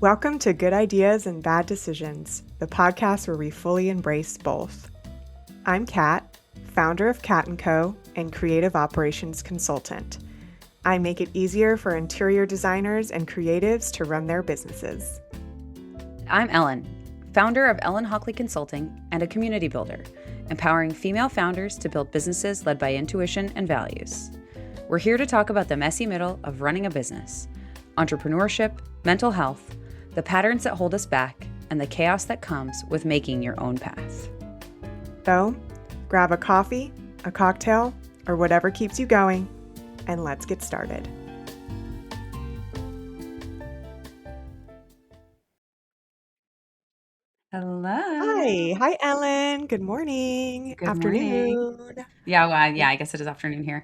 Welcome to Good Ideas and Bad Decisions, the podcast where we fully embrace both. I'm Kat, founder of Cat & Co. and creative operations consultant. I make it easier for interior designers and creatives to run their businesses. I'm Ellen, founder of Ellen Hockley Consulting and a community builder, empowering female founders to build businesses led by intuition and values. We're here to talk about the messy middle of running a business, entrepreneurship, mental health, the patterns that hold us back, and the chaos that comes with making your own path. So, grab a coffee, a cocktail, or whatever keeps you going, and let's get started. Hello. Hi, Ellen. Good morning. Good Afternoon. morning. Yeah, I guess it is afternoon here.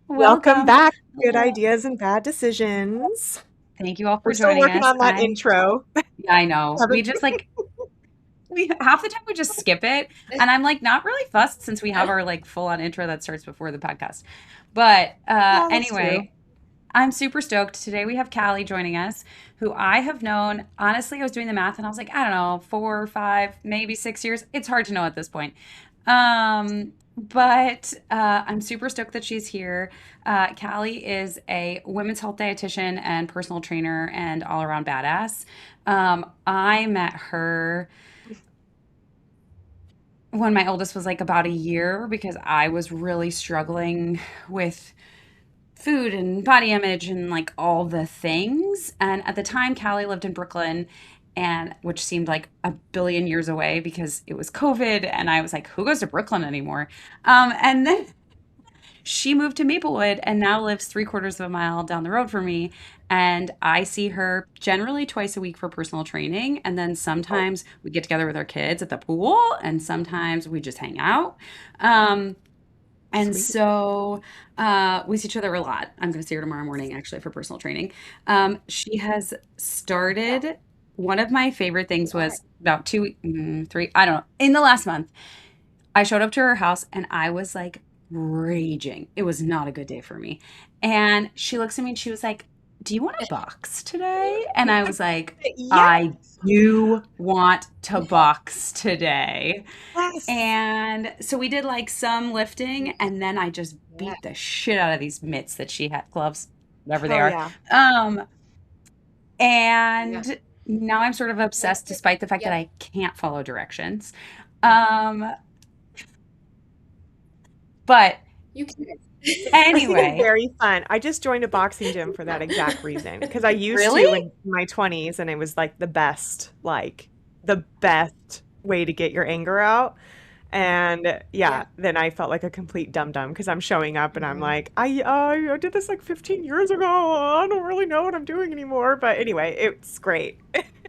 Welcome back to Good Ideas and Bad Decisions. Thank you all for We're still joining working us. on that intro. Yeah, I know. We just half the time we just skip it, and I'm like not really fussed since we have our like full-on intro that starts before the podcast. But anyway, true. I'm super stoked. Today we have Callie joining us, who I have known. Honestly, I was doing the math and I was like, I don't know, 4 or 5, maybe 6 years. It's hard to know at this point. But I'm super stoked that she's here. Callie is a women's health dietitian and personal trainer and all around badass. I met her when my oldest was like about a year because I was really struggling with food and body image and like all the things. And at the time, Callie lived in Brooklyn, and which seemed like a billion years away because it was COVID. And I was like, who goes to Brooklyn anymore? And then she moved to Maplewood and now lives 3/4 of a mile down the road from me. And I see her generally twice a week for personal training. And then sometimes we get together with our kids at the pool, and sometimes we just hang out. And Sweet. so we see each other a lot. I'm going to see her tomorrow morning, actually, for personal training. She has started. One of my favorite things was about 3, I don't know, in the last month, I showed up to her house and I was like raging. It was not a good day for me. And she looks at me and she was like, do you want a box today? And I was like, I do want to box today. Yes. And so we did like some lifting, and then I just beat the shit out of these mitts that she had, gloves, whatever they are. Yeah. And now I'm sort of obsessed, despite the fact that I can't follow directions. But you can. Anyway, very fun. I just joined a boxing gym for that exact reason because I used Really? to in my 20s, and it was like the best way to get your anger out. And then I felt like a complete dum-dum because I'm showing up and I'm like, I did this like 15 years ago. I don't really know what I'm doing anymore. But anyway, it's great.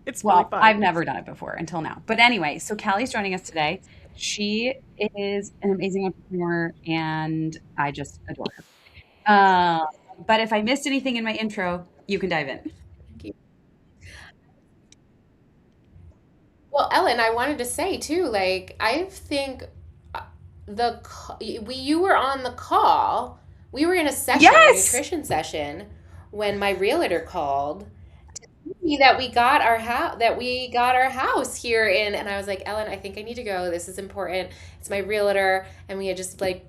It's really fun. I've never done it before until now. But anyway, so Callie's joining us today. She is an amazing entrepreneur, and I just adore her. But if I missed anything in my intro, you can dive in. Thank you. Well, Ellen, I wanted to say too, like I think you were on the call. We were in a session, a nutrition session, when my realtor called to see that we got our house here in, and I was like, Ellen, I think I need to go. This is important. It's my realtor, and we had just like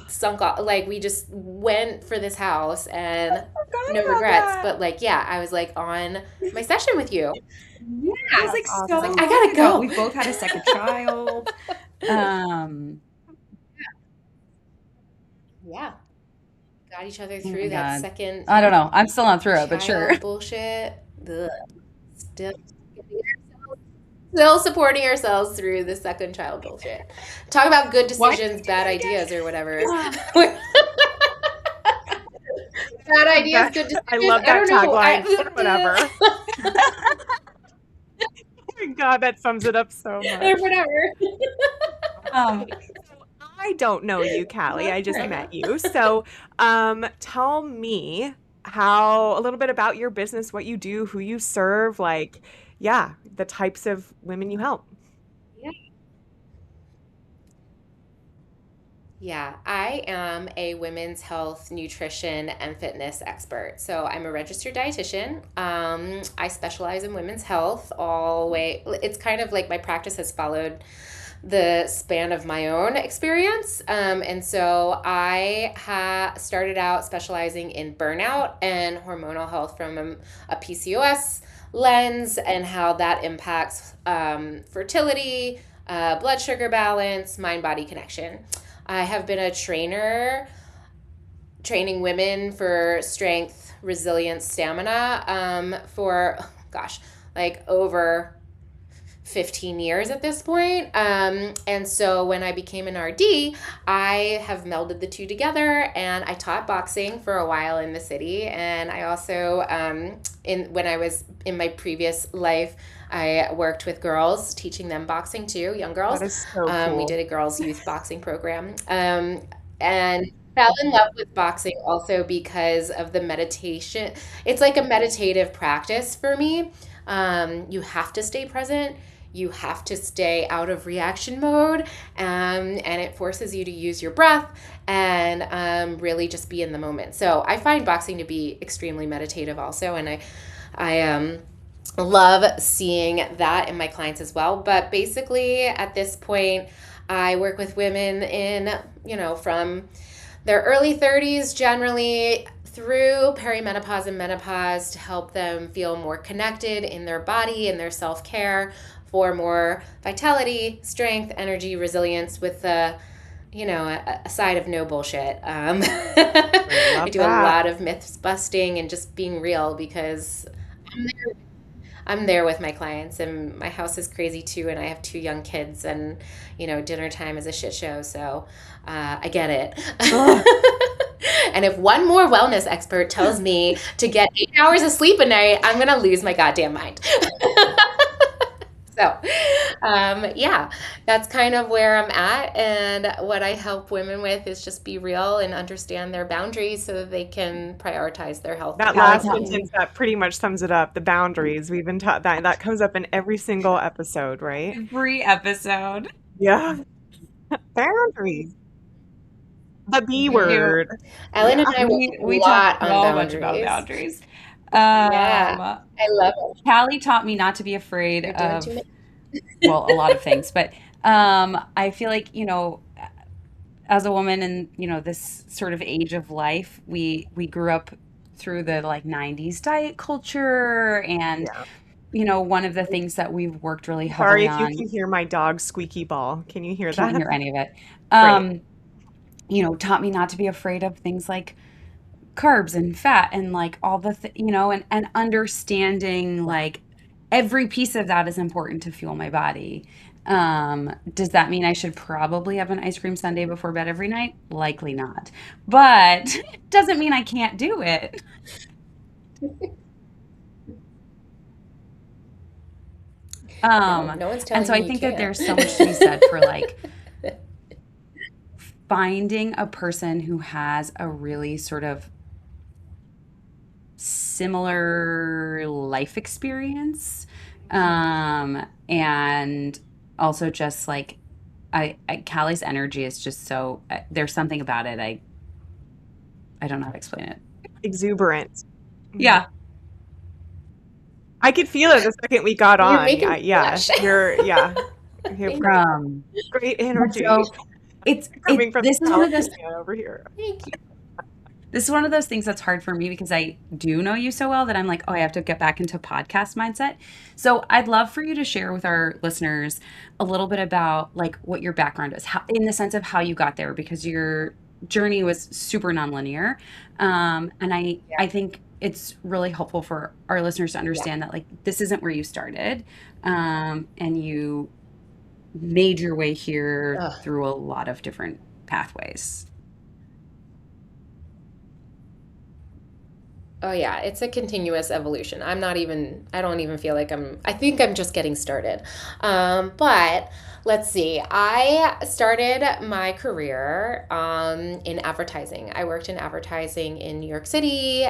sunk off, like we just went for this house and no regrets. But like, I was like on my session with you. Yeah, I was like, awesome. so I gotta go. We both had a second child. Yeah. Got each other through that second. I don't know. I'm still not through it, but sure. Bullshit. Still supporting ourselves through the second child bullshit. Talk about good decisions, bad ideas, or whatever. Bad ideas, good decisions. I love that tagline. Whatever. Oh my God, that sums it up so much. Or whatever. I don't know you, Callie. I just met you. So tell me a little bit about your business, what you do, who you serve, the types of women you help. Yeah, I am a women's health, nutrition, and fitness expert. So I'm a registered dietitian. I specialize in women's health all the way. It's kind of like my practice has followed the span of my own experience. And so started out specializing in burnout and hormonal health from a PCOS lens and how that impacts fertility, blood sugar balance, mind body connection. I have been a trainer training women for strength, resilience, stamina for, gosh, like over 15 years at this point. And so when I became an RD, I have melded the two together, and I taught boxing for a while in the city. And I also, when I was in my previous life, I worked with girls, teaching them boxing too, young girls. That is so cool. We did a girls' youth boxing program. And fell in love with boxing also because of the meditation. It's like a meditative practice for me. You have to stay present. You have to stay out of reaction mode, and it forces you to use your breath and really just be in the moment. So I find boxing to be extremely meditative also, and I love seeing that in my clients as well. But basically, at this point, I work with women in, from their early 30s generally through perimenopause and menopause to help them feel more connected in their body and their self-care for more vitality, strength, energy, resilience with a side of no bullshit. I do a lot of myths busting and just being real because I'm there with my clients, and my house is crazy too, and I have 2 young kids, and dinner time is a shit show, so I get it. And if one more wellness expert tells me to get 8 hours of sleep a night, I'm gonna lose my goddamn mind. So, yeah, that's kind of where I'm at. And what I help women with is just be real and understand their boundaries so that they can prioritize their health. That last sentence, that pretty much sums it up. The boundaries. We've been taught that comes up in every single episode, right? Every episode. Yeah. Boundaries. The B word. Ellen and I we talk talk so much about boundaries. Yeah, I love it. Callie taught me not to be afraid of, well, a lot of things, but I feel like, as a woman in, this sort of age of life, we grew up through the like 90s diet culture, and one of the things that we've worked really heavily on. Sorry if you can hear my dog's squeaky ball. Can you hear that? Can't hear any of it. Taught me not to be afraid of things like carbs and fat and like all the and understanding like every piece of that is important to fuel my body. Does that mean I should probably have an ice cream sundae before bed every night? Likely not, but it doesn't mean I can't do it. No one's telling and so I you think can't. that there's so much to be said for like finding a person who has a really sort of similar life experience, and also just like Callie's energy is just so there's something about it. I don't know how to explain it. Exuberant. Yeah. I could feel it the second we got on. You're great energy. So it's coming from this is one of those over here. Thank you. This is one of those things that's hard for me because I do know you so well that I'm like, oh, I have to get back into podcast mindset. So I'd love for you to share with our listeners a little bit about like what your background is, how, in the sense of how you got there, because your journey was super nonlinear. And I think it's really helpful for our listeners to understand that like this isn't where you started, and you made your way here through a lot of different pathways. Oh yeah, it's a continuous evolution. I don't even feel like I think I'm just getting started. But let's see. I started my career in advertising. I worked in advertising in New York City,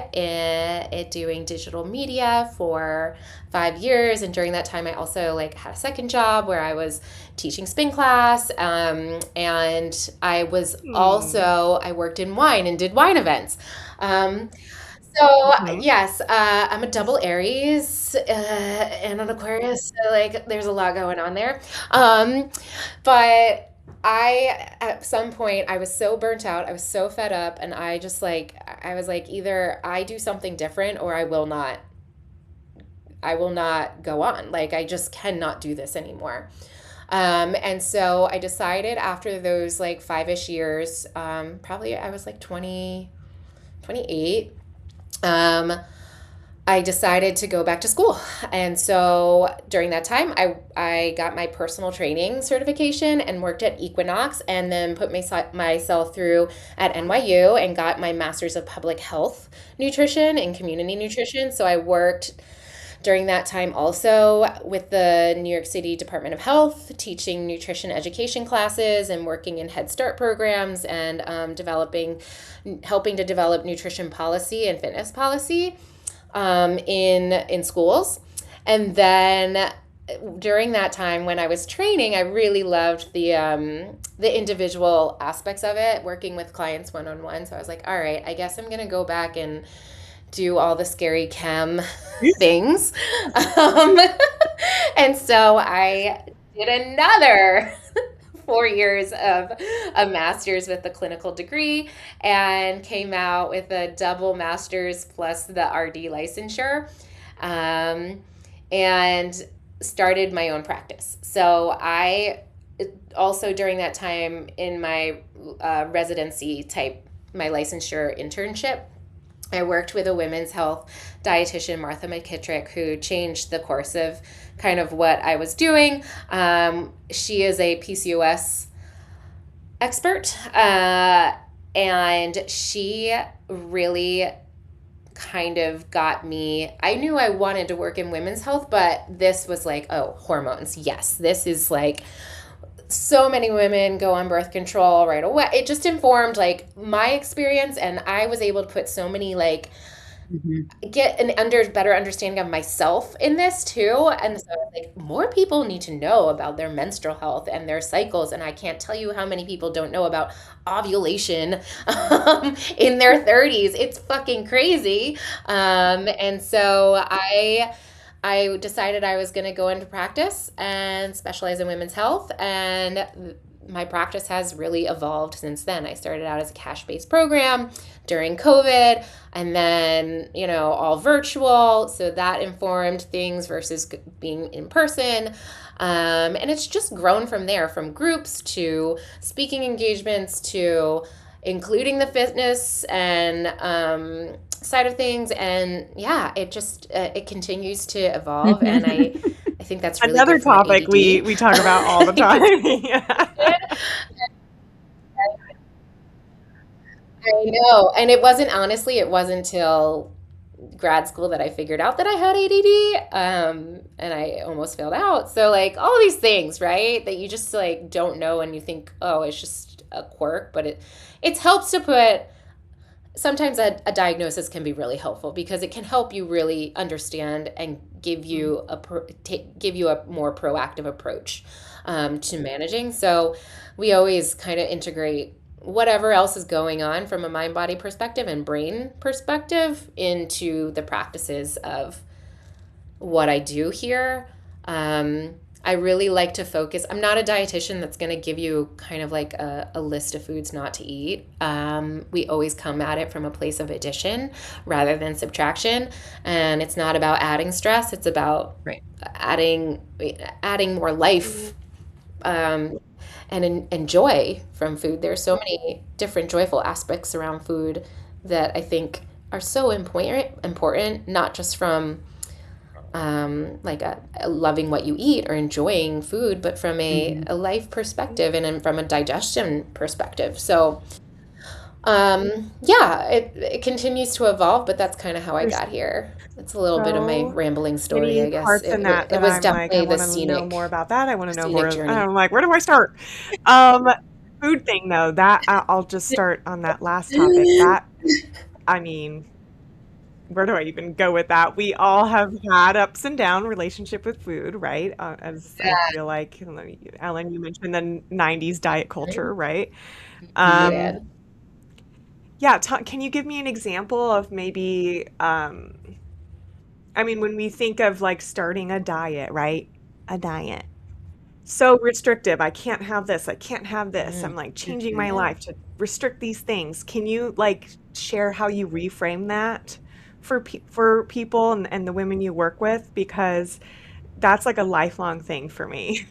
doing digital media for 5 years. And during that time, I also like had a second job where I was teaching spin class. And I was also, I worked in wine and did wine events. Um, so Mhm. yes, I'm a double Aries and an Aquarius. So like, there's a lot going on there. Um, but at some point, I was so burnt out. I was so fed up, and I was like, either I do something different, or I will not go on. Like, I just cannot do this anymore. And so I decided after those like 5-ish years, probably I was like 28. um, I decided to go back to school. And so during that time, I got my personal training certification and worked at Equinox, and then put myself through at NYU and got my master's of public health nutrition and community nutrition. So I worked during that time also with the New York City Department of Health, teaching nutrition education classes and working in Head Start programs, and helping to develop nutrition policy and fitness policy in schools. And then during that time when I was training, I really loved the individual aspects of it, working with clients one on one. So I was like, all right, I guess I'm gonna go back and do all the scary chem things. Um, and so I did another 4 years of a master's with a clinical degree, and came out with a double master's plus the RD licensure, um, and started my own practice. So I also, during that time in my residency type, my licensure internship, I worked with a women's health dietitian, Martha McKittrick, who changed the course of kind of what I was doing. She is a PCOS expert, and she really kind of got me. I knew I wanted to work in women's health, but this was like, oh, hormones. Yes, this is like, so many women go on birth control right away. It just informed like my experience, and I was able to put so many like get an better understanding of myself in this too. And so like, more people need to know about their menstrual health and their cycles. And I can't tell you how many people don't know about ovulation in their 30s. It's fucking crazy. And so I decided I was going to go into practice and specialize in women's health, and my practice has really evolved since then. I started out as a cash-based program during COVID, and then, all virtual. So that informed things versus being in person. And it's just grown from there, from groups to speaking engagements to including the fitness and side of things. And yeah, it continues to evolve. And I think that's really Another good for my topic ADD. we talk about all the time. Yeah. I know. And it wasn't till grad school that I figured out that I had ADD. And I almost failed out. So like all these things, right? That you just like don't know, and you think, oh, it's just a quirk, but it helps to put, sometimes a diagnosis can be really helpful because it can help you really understand and give you give you a more proactive approach to managing. So we always kind of integrate whatever else is going on from a mind body perspective and brain perspective into the practices of what I do here. I really like to focus. I'm not a dietitian that's going to give you kind of like a list of foods not to eat. We always come at it from a place of addition rather than subtraction. And it's not about adding stress. It's about Right. adding more life and joy from food. There's so many different joyful aspects around food that I think are so important, not just from like a loving what you eat or enjoying food, but from a life perspective and from a digestion perspective. So Yeah, it continues to evolve, but that's kind of how I There's got here. It's a little bit of my so rambling story, many I guess. parts in that It that was I'm like, I definitely want to know more about that. I want to the know more. scenic journey. I'm like, where do I start? Um, Food thing though, that I'll just start on that last topic. That, I mean, where do I even go with that? We all have had ups and down relationship with food, right? As I feel like, Ellen, you mentioned the 90s diet culture, right? We Um, did. yeah, can you give me an example of maybe, I mean, when we think of like starting a diet, right? A diet. So restrictive. I can't have this. I can't have this. I'm like changing my Yeah. life to restrict these things. Can you like share how you reframe that for people and the women you work with? Because that's like a lifelong thing for me.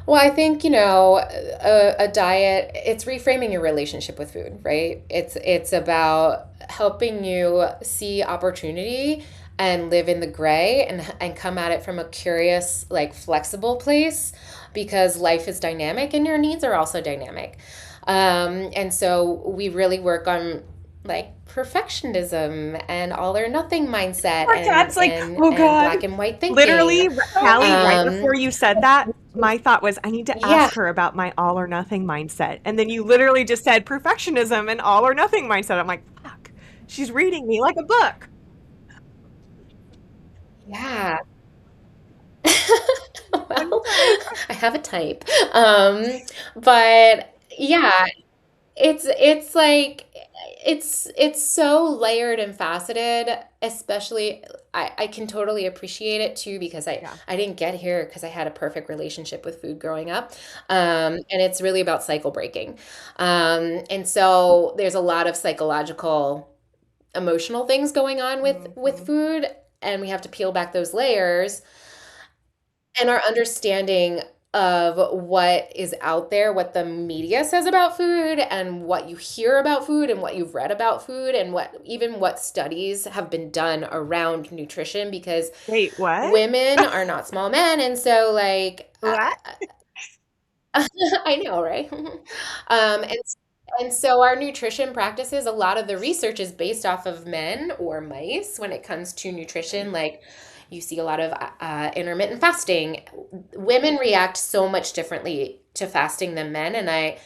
Well, I think, a diet, it's reframing your relationship with food, right? It's about helping you see opportunity and live in the gray and come at it from a curious, like flexible place because life is dynamic and your needs are also dynamic. And so we really work on like perfectionism and all or nothing mindset Poor cat's like, oh and God. black and white thinking. Literally, Callie, right Um, before you said that, my thought was, I need to yeah, ask her about my all or nothing mindset. And then you literally just said perfectionism and all or nothing mindset. I'm like, fuck, she's reading me like a book. yeah. One Well, type. I have a type. But yeah, it's like it's so layered and faceted, especially I can totally appreciate it too because Yeah. I didn't get here because I had a perfect relationship with food growing up. And it's really about cycle breaking. And so there's a lot of psychological emotional things going on with Hmm. food and we have to peel back those layers and our understanding of what is out there, what the media says about food, and what you hear about food, and what you've read about food, and what studies have been done around nutrition, because Wait, what? women are not small men, and so like What? I know, right? And so our nutrition practices, a lot of the research is based off of men or mice when it comes to nutrition. Like you see a lot of intermittent fasting. Women react so much differently to fasting than men, and I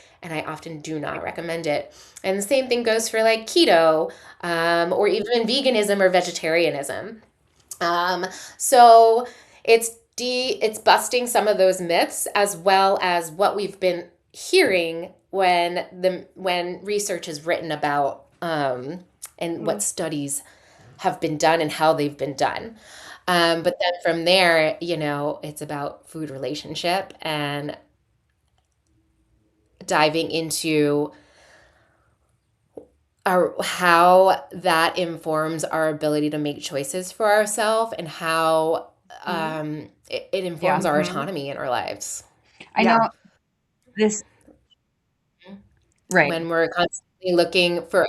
often do not recommend it. And the same thing goes for like keto, or even veganism or vegetarianism. Um, so it's busting some of those myths as well as what we've been hearing when research is written about and what Mm, studies have been done and how they've been done. But then from there, it's about food relationship and diving into how that informs our ability to make choices for ourselves and how mm, it informs Yeah. our mhm. autonomy in our lives I know Yeah. this, right. when we're constantly looking for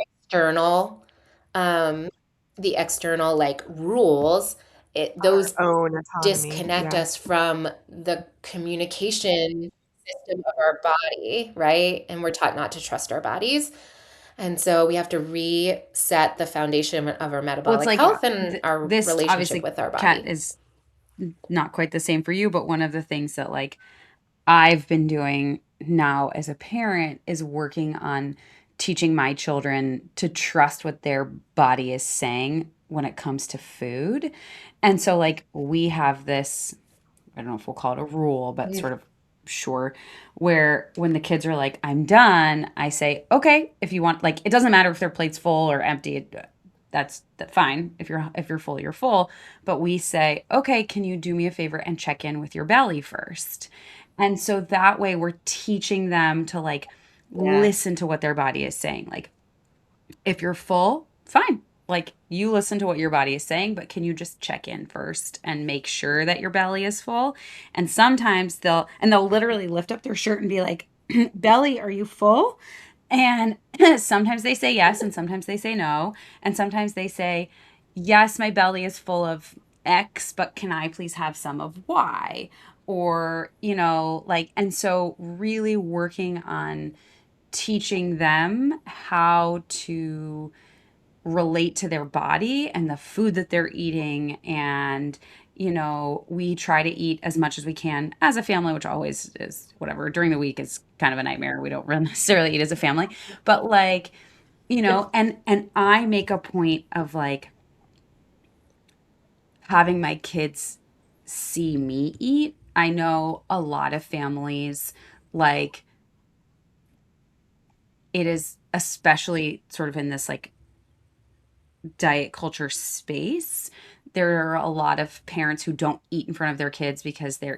um, the external like rules. Our Those own autonomy. disconnect Yeah. us from the communication system of our body, right? And we're taught not to trust our bodies. And so we have to reset the foundation of our Well, it's metabolic like health and our this relationship obviously, with our cat body. is not quite the same for you, but one of the things that like I've been doing now as a parent is working on teaching my children to trust what their body is saying when it comes to food. And so, like, we have this, I don't know if we'll call it a rule, but Yeah. sort of sure, where when the kids are like, I'm done, I say, okay, if you want, like, it doesn't matter if their plate's full or empty. That's fine. If you're full, you're full. But we say, okay, can you do me a favor and check in with your belly first? And so that way we're teaching them to like Yeah. listen to what their body is saying. Like if you're full, fine. Like you listen to what your body is saying, but can you just check in first and make sure that your belly is full? And sometimes they'll literally lift up their shirt and be like, "Belly, are you full?" And sometimes they say yes and sometimes they say no, and sometimes they say, "Yes, my belly is full of X, but can I please have some of Y?" or, you know, like, and so really working on teaching them how to relate to their body and the food that they're eating. And, you know, we try to eat as much as we can as a family, which always is whatever. During the week is kind of a nightmare. We don't really necessarily eat as a family, but like, you know, and I make a point of like having my kids see me eat. I know a lot of families like it is especially sort of in this like diet culture space. There are a lot of parents who don't eat in front of their kids because they're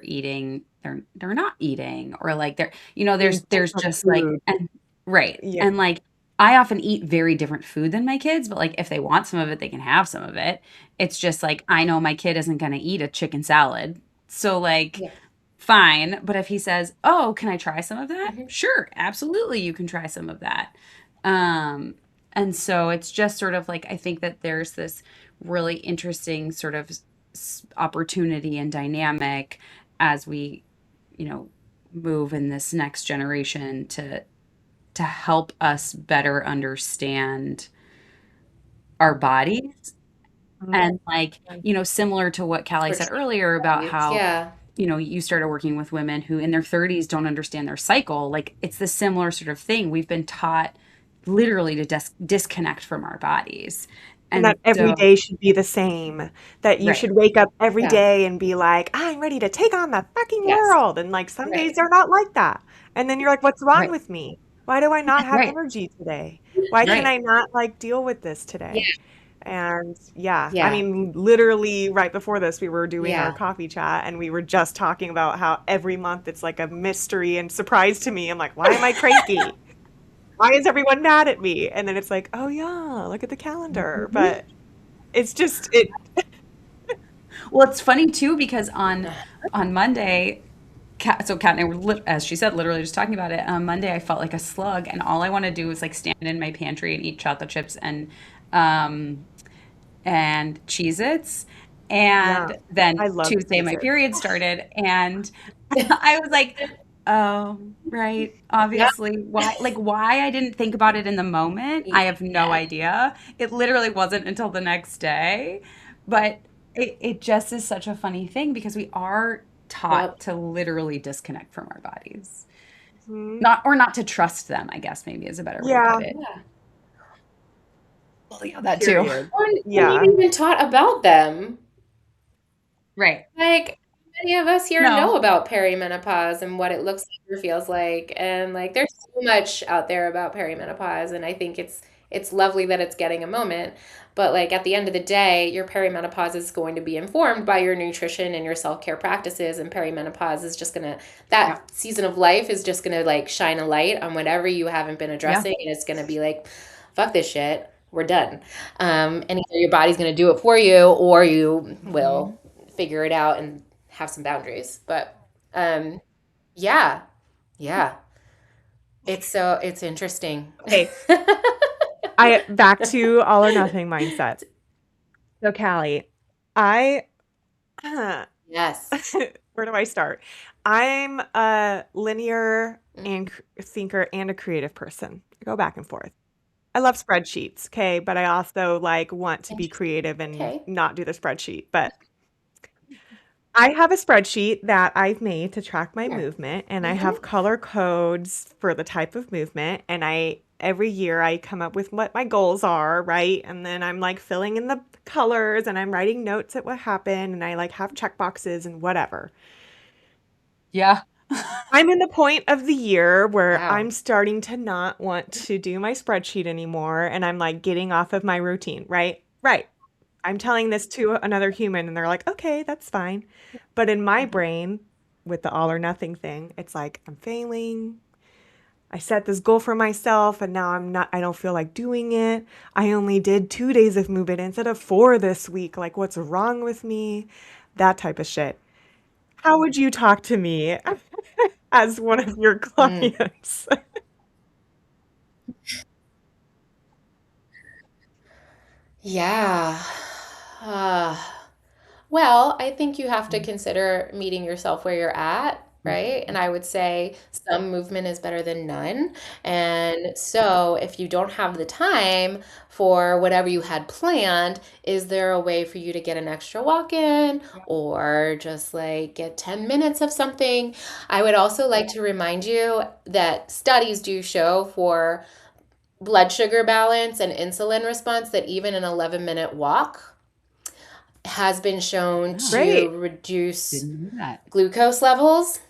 not eating, or like they're, you know, Eating there's different just like, food. and right. Yeah. And like I often eat very different food than my kids, but like if they want some of it, they can have some of it. It's just like I know my kid isn't going to eat a chicken salad. So like Yeah. fine, but if he says, "Oh, can I try some of that?" Mhm. Sure, absolutely you can try some of that. Um and so it's just sort of like I think that there's this really interesting sort of opportunity and dynamic as we, you know, move in this next generation to help us better understand our bodies. Mhm. And like, you know, similar to what Callie said Protect earlier about bodies. how, Yeah. you know, you started working with women who in their 30s don't understand their cycle. Like it's the similar sort of thing. We've been taught literally to disconnect from our bodies. And And that every so, day should be the same. That you right, should wake up every Yeah. day and be like, I'm ready to take on the fucking Yes. world. And like some days Right. they're not like that. And then you're like, what's wrong right, with me? Why do I not have right, energy today? Why can right. I not like deal with this Yeah. today? And yeah, I Yeah. mean, literally right before this, we were doing our Yeah. coffee chat and we were just talking about how every month it's like a mystery and surprise to me. I'm like, why am I cranky? Why is everyone mad at me? And then it's like, oh yeah, look at the calendar. Mhm. But it's just it. Well, it's funny too because Uh, on Monday, Kat and I were as she said, literally just talking about it. On Monday, I felt like a slug, and all I want to do was like stand in my pantry and eat chocolate chips um, and Cheez-Its. Yeah, And then I love Tuesday, my Cheez-It. period started, and I was like, oh, right. Yeah. Obviously. Why I didn't think about it in the moment, I have no Yeah. idea. It literally wasn't until the next day. But it just is such a funny thing because we are taught Yep. to literally disconnect from our bodies. Mhm. Not to trust them, I guess maybe is a better way to put Yeah, it. Yeah. Well, yeah, that too. period. And Yeah. you've even taught about them. Right. Like, many of us here know No. about perimenopause and what it looks like or feels like, and, like, there's so much out there about perimenopause, and I think it's lovely that it's getting a moment, but, like, at the end of the day, your perimenopause is going to be informed by your nutrition and your self-care practices, and perimenopause is just gonna Yeah. that season of life is just gonna, like, shine a light on whatever you haven't been Yeah. addressing, and it's gonna be like, "Fuck this shit, we're done." And either your body's gonna do it for you or you Mhm. will figure it out and have some boundaries. But um, yeah, yeah, it's interesting. Okay, I back to all or nothing mindset. So, Callie, I Yes. where do I start? I'm a linear and Mhm. thinker and a creative person. I go back and forth. I love spreadsheets, okay, but I also like want to be Interesting. creative and Okay. not do the spreadsheet. But I have a spreadsheet that I've made to track my Sure. movement, and I Hmm. have color codes for the type of movement. And I every year I come up with what my goals are, right? And then I'm like filling in the colors and I'm writing notes at what happened, and I like have check boxes and whatever. Yeah. I'm in the point of the year where I'm Wow. starting to not want to do my spreadsheet anymore, and I'm like getting off of my routine, right? Right. I'm telling this to another human and they're like, "Okay, that's fine." But in my Mhm. brain, with the all or nothing thing, it's like I'm failing. I set this goal for myself and now I don't feel like doing it. I only did 2 days of movement instead of 4 this week. Like what's wrong with me? That type of shit. How would you talk to me as one of your Mm. clients? Yeah. Uh, Well, I think you have to consider meeting yourself where you're at, right? And Mhm. I would say some movement is better than none. And so if you don't have the time for whatever you had planned, is there a way for you to get an extra walk in or just like get 10 minutes of something? I would also like to remind you that studies do show for blood sugar balance and insulin response that even an 11-minute walk has been shown Yeah, to Great. reduce didn't know that. glucose levels.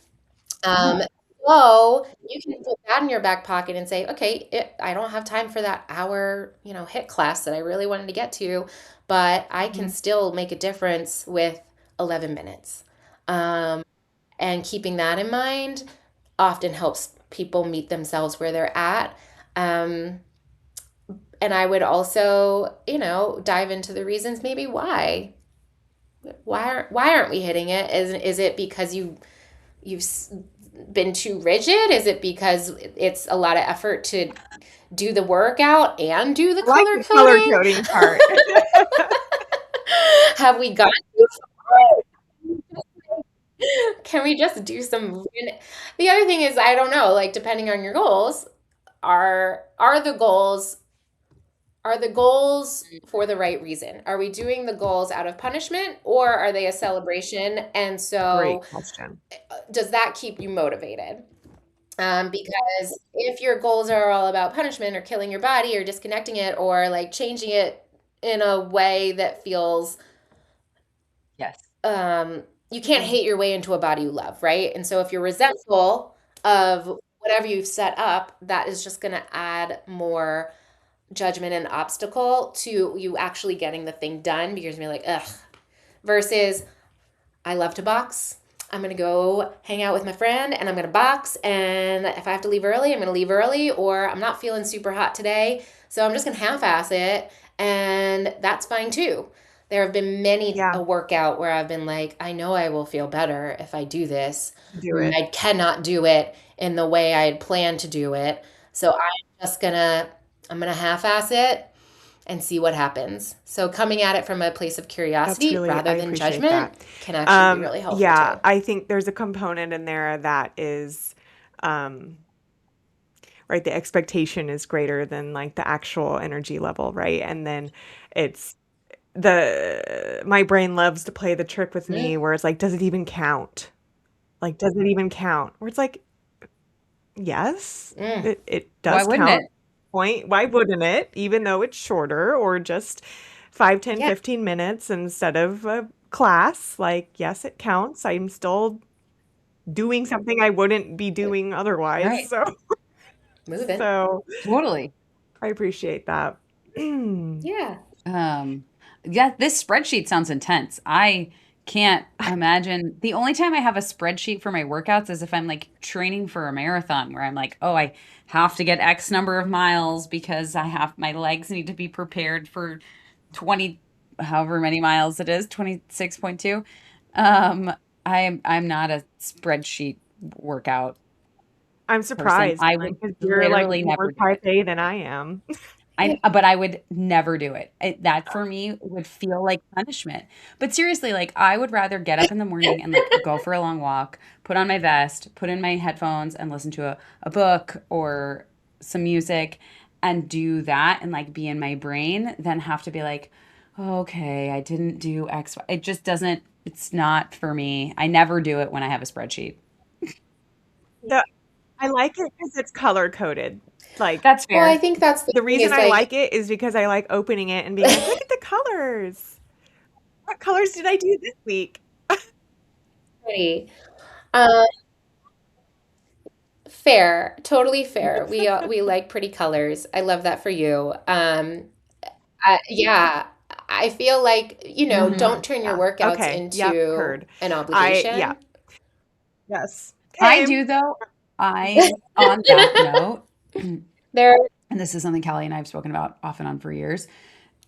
Um, Oh, so you can put that in your back pocket and say, okay, I don't have time for that hour, HIIT class that I really wanted to get to, but I can mhm. still make a difference with 11 minutes. Um, and keeping that in mind often helps people meet themselves where they're at. Um, and I would also, dive into the reasons maybe why aren't we hitting it? Is it because you've been too rigid? Is it because it's a lot of effort to do the workout and do the I like color the color coding? coding part. Have we got too far? Can we just do some movement? The other thing is, I don't know, like depending on your goals, are the goals for the right reason? Are we doing the goals out of punishment or are they a celebration? And Great so question. does that keep you motivated? Because if your goals are all about punishment or killing your body or disconnecting it or like changing it in a way that feels, Yes. you can't hate your way into a body you love, right? And so if you're resentful of whatever you've set up, that is just going to add more judgment and obstacle to you actually getting the thing done because you're like, ugh, versus I love to box. I'm going to go hang out with my friend and I'm going to box. And if I have to leave early, I'm going to leave early, or I'm not feeling super hot today. So I'm just going to half ass it. And that's fine too. There have been many Yeah, a workout where I've been like, I know I will feel better if I do this. do it. I cannot do it in the way I had planned to do it. So I'm gonna half ass it and see what happens. So coming at it from a place of That's curiosity really, rather I than appreciate judgment that. can actually be really helpful Yeah, too. I think there's a component in there that is, um, right, the expectation is greater than like the actual energy level, right? And then it's my brain loves to play the trick with me Mm, where it's like, does it even count? Like, does it even count? Where it's like, yes, mm. it Why does wouldn't count. it? Point. Why wouldn't it? Even though it's shorter or just 5, 10, Yeah, 15 minutes instead of a class, like, yes, it counts. I'm still doing something I wouldn't be doing otherwise. Right. moving. So Totally. I appreciate that. Yeah. Um, yeah, this spreadsheet sounds intense. I can't imagine. The only time I have a spreadsheet for my workouts is if I'm like training for a marathon where I'm like, oh, I have to get X number of miles because my legs need to be prepared for 20, however many miles it is, 26.2. Um, I'm not a spreadsheet workout I'm person. surprised I would because you're like literally more never do type it. A than I am. But I would never do it. That for me would feel like punishment. But seriously, like I would rather get up in the morning and like go for a long walk, put on my vest, put in my headphones and listen to a book or some music and do that and like be in my brain than have to be like, okay, I didn't do X. It just doesn't, it's not for me. I never do it when I have a spreadsheet. The I like it because it's color coded. Like, That's Well, I fair. think that's the the thing reason is I like, like it is because I like opening it and being like, "Look at the colors. What colors did I do this week?" pretty. Um, fair, totally fair. We like pretty colors. I love that for you. Yeah, I feel like, Mhm. don't turn your Yeah. workouts Okay. Yep. into Heard. an Yeah. obligation. Yes. I Same. do though. On that note, and There, this is something Callie and I have spoken about off and on for years,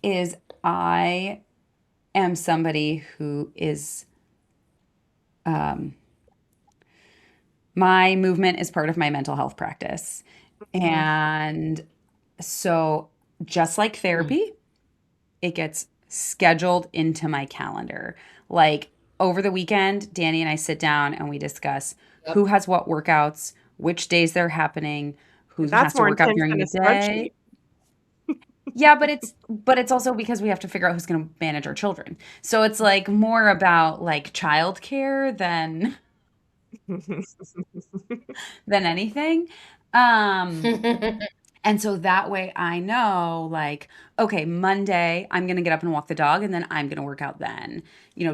is I am somebody who is, um, my movement is part of my mental health practice. Mhm. And so, just like mm, therapy, it gets scheduled into my calendar. Like over the weekend, Danny and I sit down and we discuss who has what workouts, which days they're happening, who And that's has to more work out intense during than a the day. spreadsheet. Yeah, but it's also because we have to figure out who's going to manage our children. So it's like more about like childcare than anything. Um And so that way I know, like, okay, Monday, I'm going to get up and walk the dog, and then I'm going to work out then.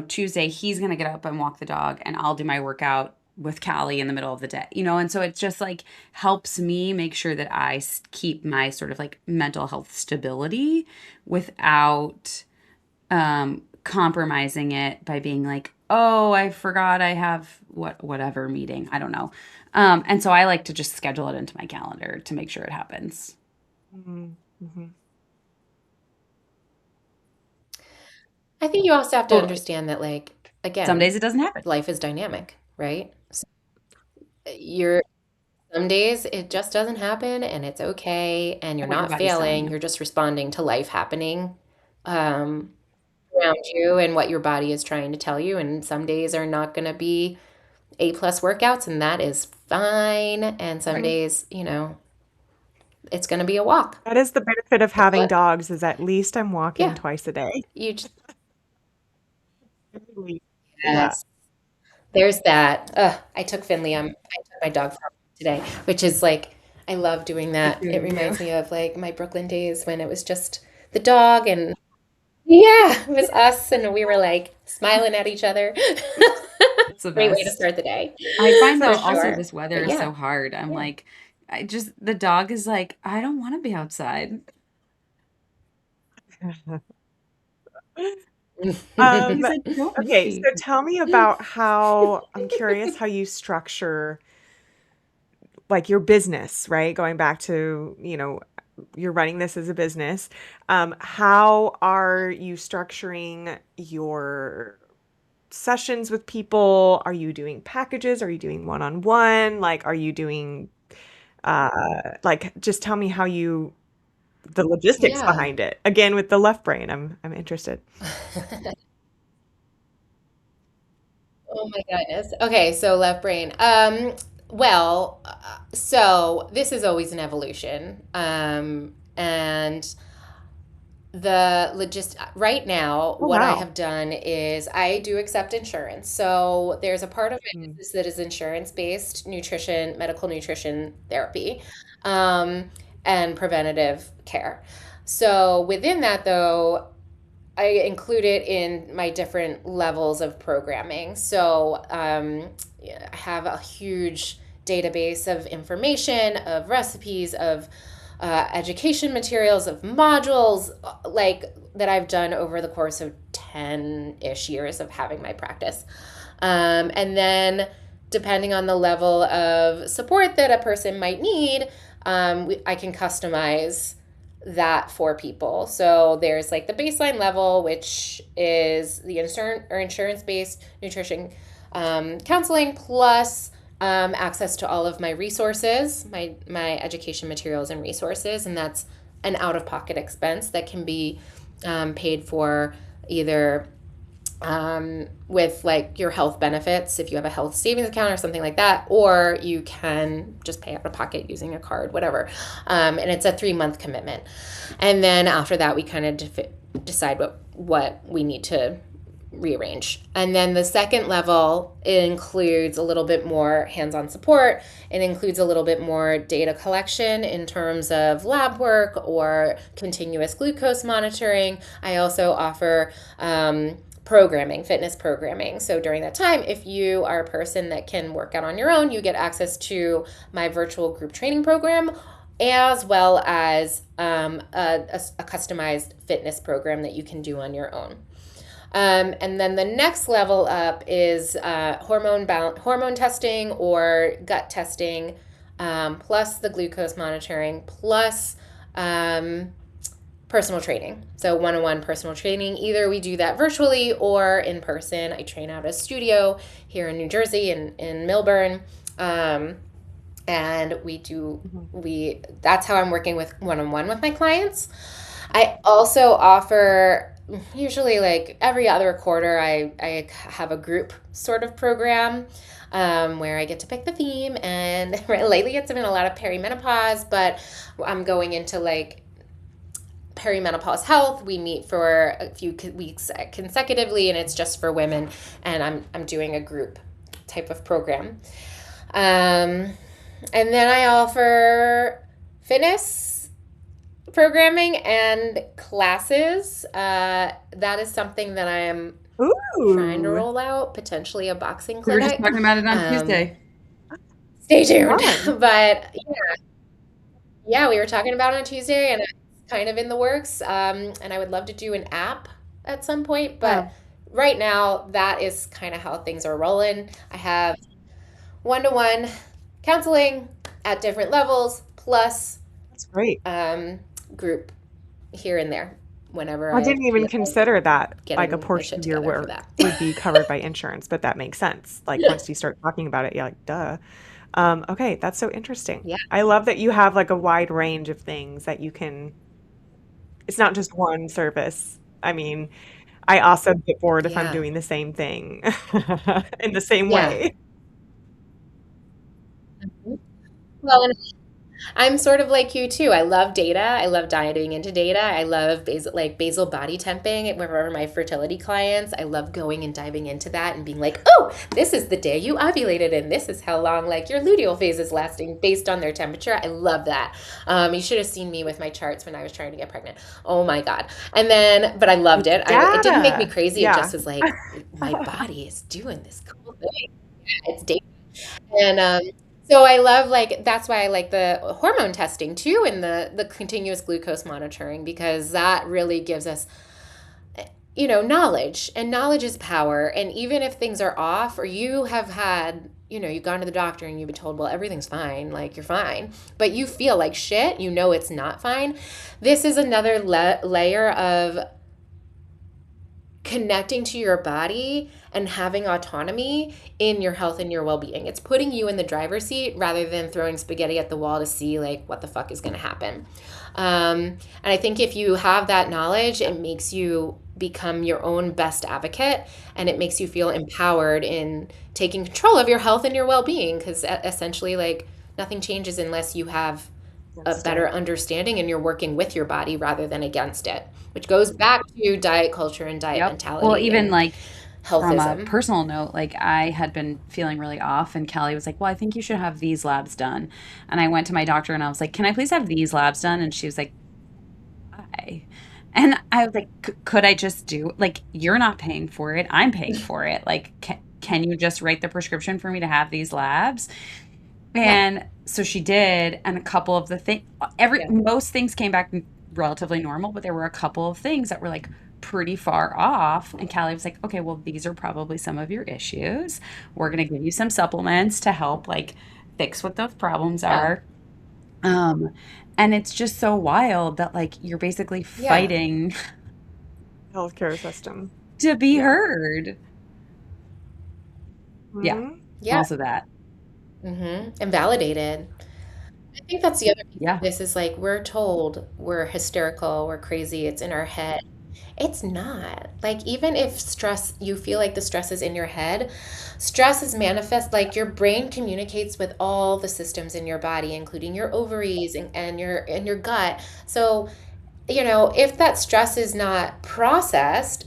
Tuesday, he's going to get up and walk the dog, and I'll do my workout with Callie in the middle of the day, and so it's just like helps me make sure that I keep my sort of like mental health stability without compromising it by being like, oh, I forgot I have whatever meeting. I don't know. And so I like to just schedule it into my calendar to make sure it happens. Mm-hmm. I think you also have to Totally. understand that, like, Some again, days it doesn't happen. life is dynamic, right? So you're some days it just doesn't happen and it's okay and you're What your not body's telling failing. you. You're just responding to life happening um, around you and what your body is trying to tell you. And some days are not going to be A+ workouts, and that is fine. And some Right. days, it's going to be a walk. That is the benefit of having But dogs, is at least I'm walking yeah, twice a day. you just, Yeah. yes, there's that. I took Finley. I took my dog for a walk today, which is like, I love doing Good that. It doing you. reminds me of like my Brooklyn days when it was just the dog and yeah, it was us and we were like smiling at each other. It's the Great way to best. start the day. I find For though also sure. this weather But is yeah, so hard. I'm yeah. like, the dog is like, I don't want to be outside. Um, He's like, don't make okay, so me. tell me about I'm curious how you structure like your business, right? Going back to, you're running this as a business. How are you structuring your sessions with people? Are you doing packages? Are you doing one-on-one? Like, are you doing, like, just tell me the logistics Yeah. behind it. Again, with the left brain, I'm interested. Oh my goodness. Okay, so left brain. Well, so this is always an evolution. And the right now, Oh, what I wow. have done is I do accept insurance. So there's a part of my Mm. business that is insurance-based nutrition, medical nutrition therapy, um, and preventative care. So within that, though, I include it in my different levels of programming. So yeah, I have a huge database of information, of recipes, of education materials, of modules, like that I've done over the course of 10-ish years of having my practice. And then, depending on the level of support that a person might need, I can customize that for people. So there's like the baseline level, which is the insurance based nutrition counseling plus access to all of my resources, my education materials and resources, and that's an out of pocket expense that can be paid for either with like your health benefits if you have a health savings account or something like that, or you can just pay out of pocket using a card, whatever. And it's a 3-month commitment. And then after that, we kind of decide what we need to rearrange. And then the second level includes a little bit more hands-on support. It includes a little bit more data collection in terms of lab work or continuous glucose monitoring. I also offer programming, fitness programming. So during that time, if you are a person that can work out on your own, you get access to my virtual group training program, as well as a customized fitness program that you can do on your own. And then the next level up is hormone testing or gut testing, plus the glucose monitoring, plus personal training. So one-on-one personal training. Either we do that virtually or in person. I train out a studio here in New Jersey in Millburn. And that's how I'm working with one-on-one with my clients. I also offer usually like every other quarter, I have a group sort of program where I get to pick the theme. And lately it's been a lot of perimenopause, but I'm going into like perimenopause health. We meet for a few weeks consecutively, and it's just for women. And I'm doing a group type of program. And then I offer fitness programming and classes. That is something that I am trying to Ooh, roll out, potentially a boxing We were just clinic. talking about it on Tuesday. Stay tuned. fun. But yeah, we were talking about it on Tuesday, and it's kind of in the works. And I would love to do an app at some point, Oh, but right now, that is kind of how things are rolling. I have one-to-one counseling at different levels, plus that's great. group here and there whenever I I didn't even feel like consider that like a getting my portion shit of your together for work that. would be covered by insurance, but that makes sense. Like once you start talking about it, you're like, duh. Okay, that's so interesting. Yeah, I love that you have like a wide range of things that you can, it's not just one service. I mean, I also get bored if I'm yeah, doing the same thing in the same yeah. way. Mhm. Well, and I'm sort of like you too. I love data. I love diving into data. I love basal body temping. Wherever my fertility clients, I love going and diving into that and being like, oh, this is the day you ovulated, and this is how long like your luteal phase is lasting based on their temperature. I love that. You should have seen me with my charts when I was trying to get pregnant. Oh my God. And then, but I loved It's it. It didn't make me data. crazy. It Yeah. just was like my body is doing this cool thing. Yeah, it's data. And so I love like that's why I like the hormone testing too and the continuous glucose monitoring because that really gives us knowledge and knowledge is power and even if things are off or you have had you've gone to the doctor and you've been told well everything's fine like you're fine but you feel like shit it's not fine. This is another layer of connecting to your body and having autonomy in your health and your well-being. It's putting you in the driver's seat rather than throwing spaghetti at the wall to see like what the fuck is going to happen. And I think if you have that knowledge, it makes you become your own best advocate and it makes you feel empowered in taking control of your health and your well-being because essentially like nothing changes unless you have a Against better it. understanding and you're working with your body rather than against it, which goes back to diet culture and diet Yep. Well, mentality even and like from a healthism. personal note, like I had been feeling really off, and Kelly was like, well, I think you should have these labs done. And I went to my doctor and I was like, can I please have these labs done? And she was like, why? And I was like, could I just do like you're not paying for it, I'm paying for it. Like, can you just write the prescription for me to have these labs? Yeah. And so she did, and a couple of the things, Yeah. most things came back relatively normal, but there were a couple of things that were like pretty far off. And Callie was like, okay, well, these are probably some of your issues. We're going to give you some supplements to help like fix what those problems Yeah. are. Um, and it's just so wild that like you're basically Yeah. fighting Healthcare system. to be Yeah. heard. Yeah, Hmm. Yeah. also that. And validated. I think that's the other piece of Yeah. this is like we're told we're hysterical, we're crazy, it's in our head. It's not. Like even if stress, you feel like the stress is in your head, stress is manifest like your brain communicates with all the systems in your body, including your ovaries and your gut. So, if that stress is not processed,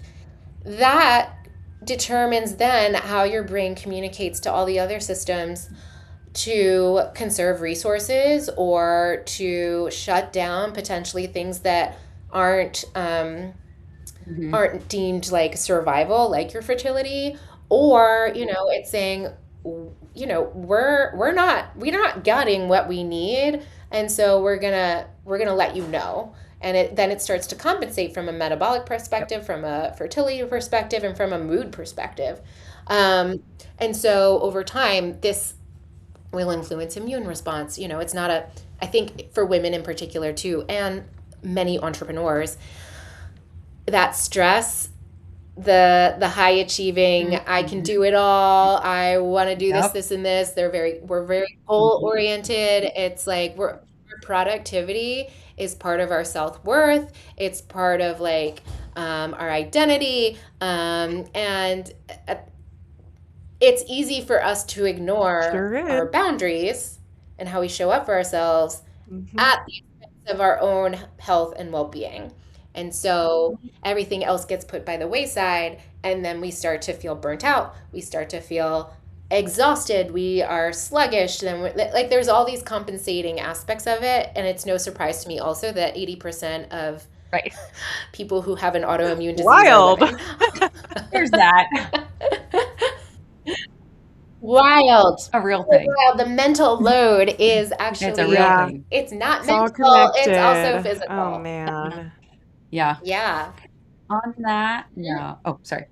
that determines then how your brain communicates to all the other systems to conserve resources or to shut down potentially things that aren't Hmm. aren't deemed like survival, like your fertility, or it's saying, we're not getting what we need, and so we're gonna let you know. And then it starts to compensate from a metabolic Yep. perspective, from a fertility perspective, and from a mood perspective. And so over time, this will influence immune response. It's not I think for women in particular too, and many entrepreneurs, that stress, the high achieving, I can Mhm. do it all, I want to do this, Yep. this, and this. We're very goal oriented. It's like our productivity is part of our self worth. It's part of like our identity, and it's easy for us to ignore Sure our is. boundaries and how we show up for ourselves Mhm. at the expense of our own health and well-being. And so everything else gets put by the wayside, and then we start to feel burnt out. We start to feel exhausted. We are sluggish. Then like there's all these compensating aspects of it, and it's no surprise to me also that 80% of Right. people who have an autoimmune disease are Wild. women. There's that. Wild. A real thing. Wild. The mental load is It's a real actually, Yeah, thing. it's not it's all mental, it's also connected. Oh physical. man. Yeah. Yeah. On that, no. Oh, sorry.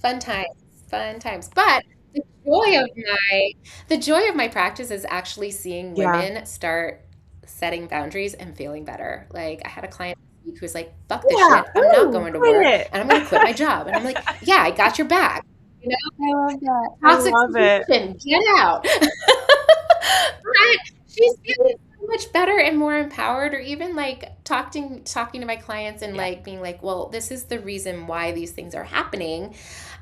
Fun times. Fun times. But the joy of my practice is actually seeing Yeah. women start setting boundaries and feeling better. Like I had a client this week who was like, fuck this Yeah. shit. I'm not Ooh, going to quit work it. and I'm gonna quit my job. And I'm like, yeah, I got your back. You know, I love that. I toxic love it. position, get out. But she's feeling so much better and more empowered, or even like talking to my clients and Yeah. like being like, well, this is the reason why these things are happening.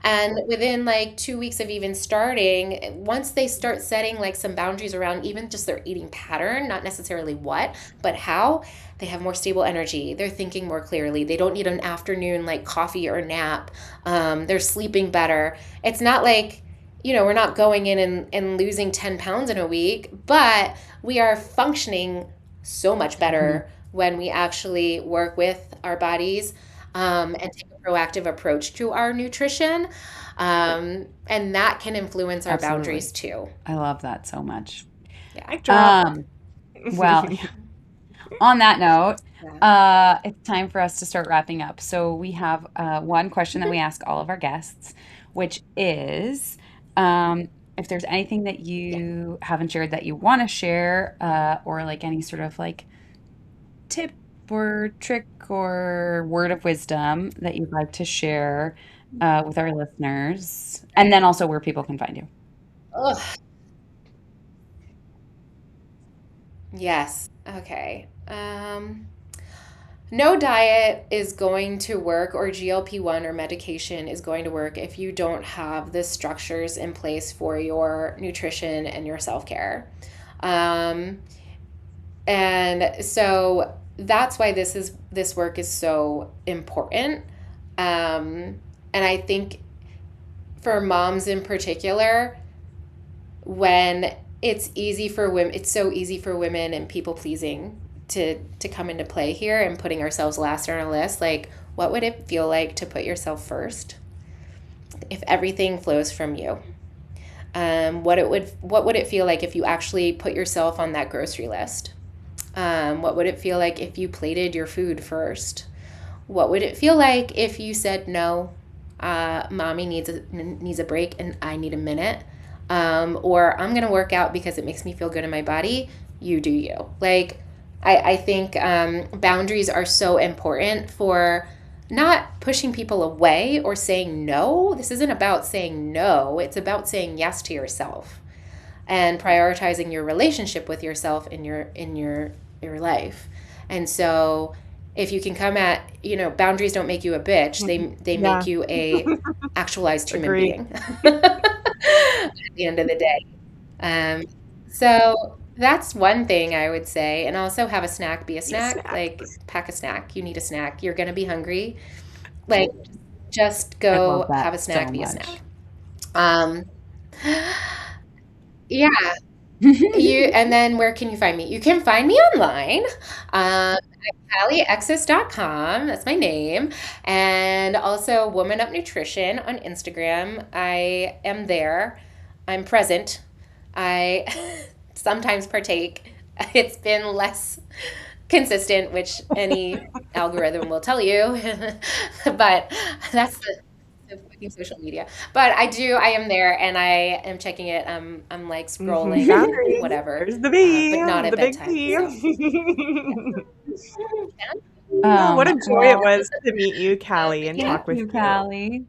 And within like 2 weeks of even starting, once they start setting like some boundaries around even just their eating pattern, not necessarily what, but how, they have more stable energy. They're thinking more clearly. They don't need an afternoon like coffee or nap. They're sleeping better. It's not like, we're not going in and losing 10 pounds in a week, but we are functioning so much better when we actually work with our bodies, and take a proactive approach to our nutrition. And that can influence our Absolutely. boundaries too. I love that so much. Yeah. Mic drop. Well, on that note, Yeah. it's time for us to start wrapping up. So we have one question that we ask all of our guests, which is if there's anything that you haven't shared that you want to share, or like any sort of like tip or trick or word of wisdom that you'd like to share with our listeners, and then also where people can find you. Ugh. Yes. Okay. No diet is going to work, or GLP-1 or medication is going to work if you don't have the structures in place for your nutrition and your self-care. And so that's why this work is so important. And I think for moms in particular, when it's so easy for women and people pleasing to come into play here, and putting ourselves last on our list. Like, what would it feel like to put yourself first if everything flows from you? What would it feel like if you actually put yourself on that grocery list? What would it feel like if you plated your food first? What would it feel like if you said, no, mommy needs a break and I need a minute? Or I'm going to work out because it makes me feel good in my body. You do you. Like, I think boundaries are so important for not pushing people away or saying no. This isn't about saying no. It's about saying yes to yourself and prioritizing your relationship with yourself in your life. And so if you can come at, boundaries don't make you a bitch. They Yeah. make you a actualized human Agreed. being at the end of the day. So that's one thing I would say. And also, have a snack, be a snack. Like, pack a snack. You need a snack. You're going to be hungry. Like, just I love go have that a snack, so be a much. snack. Yeah. And then where can you find me? You can find me online, at CallieExas.com. That's my name. And also Woman Up Nutrition on Instagram. I am there. I'm present. I sometimes partake. It's been less consistent, which any algorithm will tell you. But that's the fucking social media. But I am there and I am checking it. I'm like scrolling, Boundaries. whatever, There's the B, but not at the big bedtime. T. So, Oh, what a joy it Well, was to meet you, Callie, and thank talk with you, you. Callie.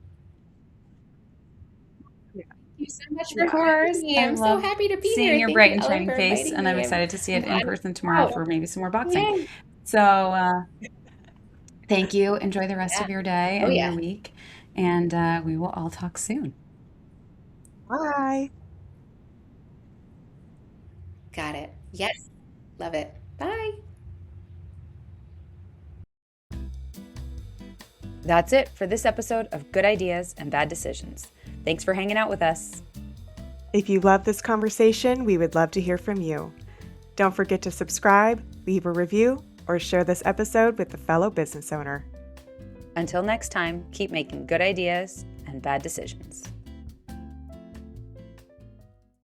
you so much Of for having course, me. I I'm so love happy to be seeing here. your Thank bright you, and Ellen, shining for face, inviting and I'm me. excited to see it in I'm person tomorrow proud. for maybe some more boxing. Yay. So, Thank you. Enjoy the rest Yeah. of your day Oh, and yeah. your week. And we will all talk soon. Bye. Got it. Yes. Love it. Bye. That's it for this episode of Good Ideas and Bad Decisions. Thanks for hanging out with us. If you love this conversation, we would love to hear from you. Don't forget to subscribe, leave a review, or share this episode with a fellow business owner. Until next time, keep making good ideas and bad decisions.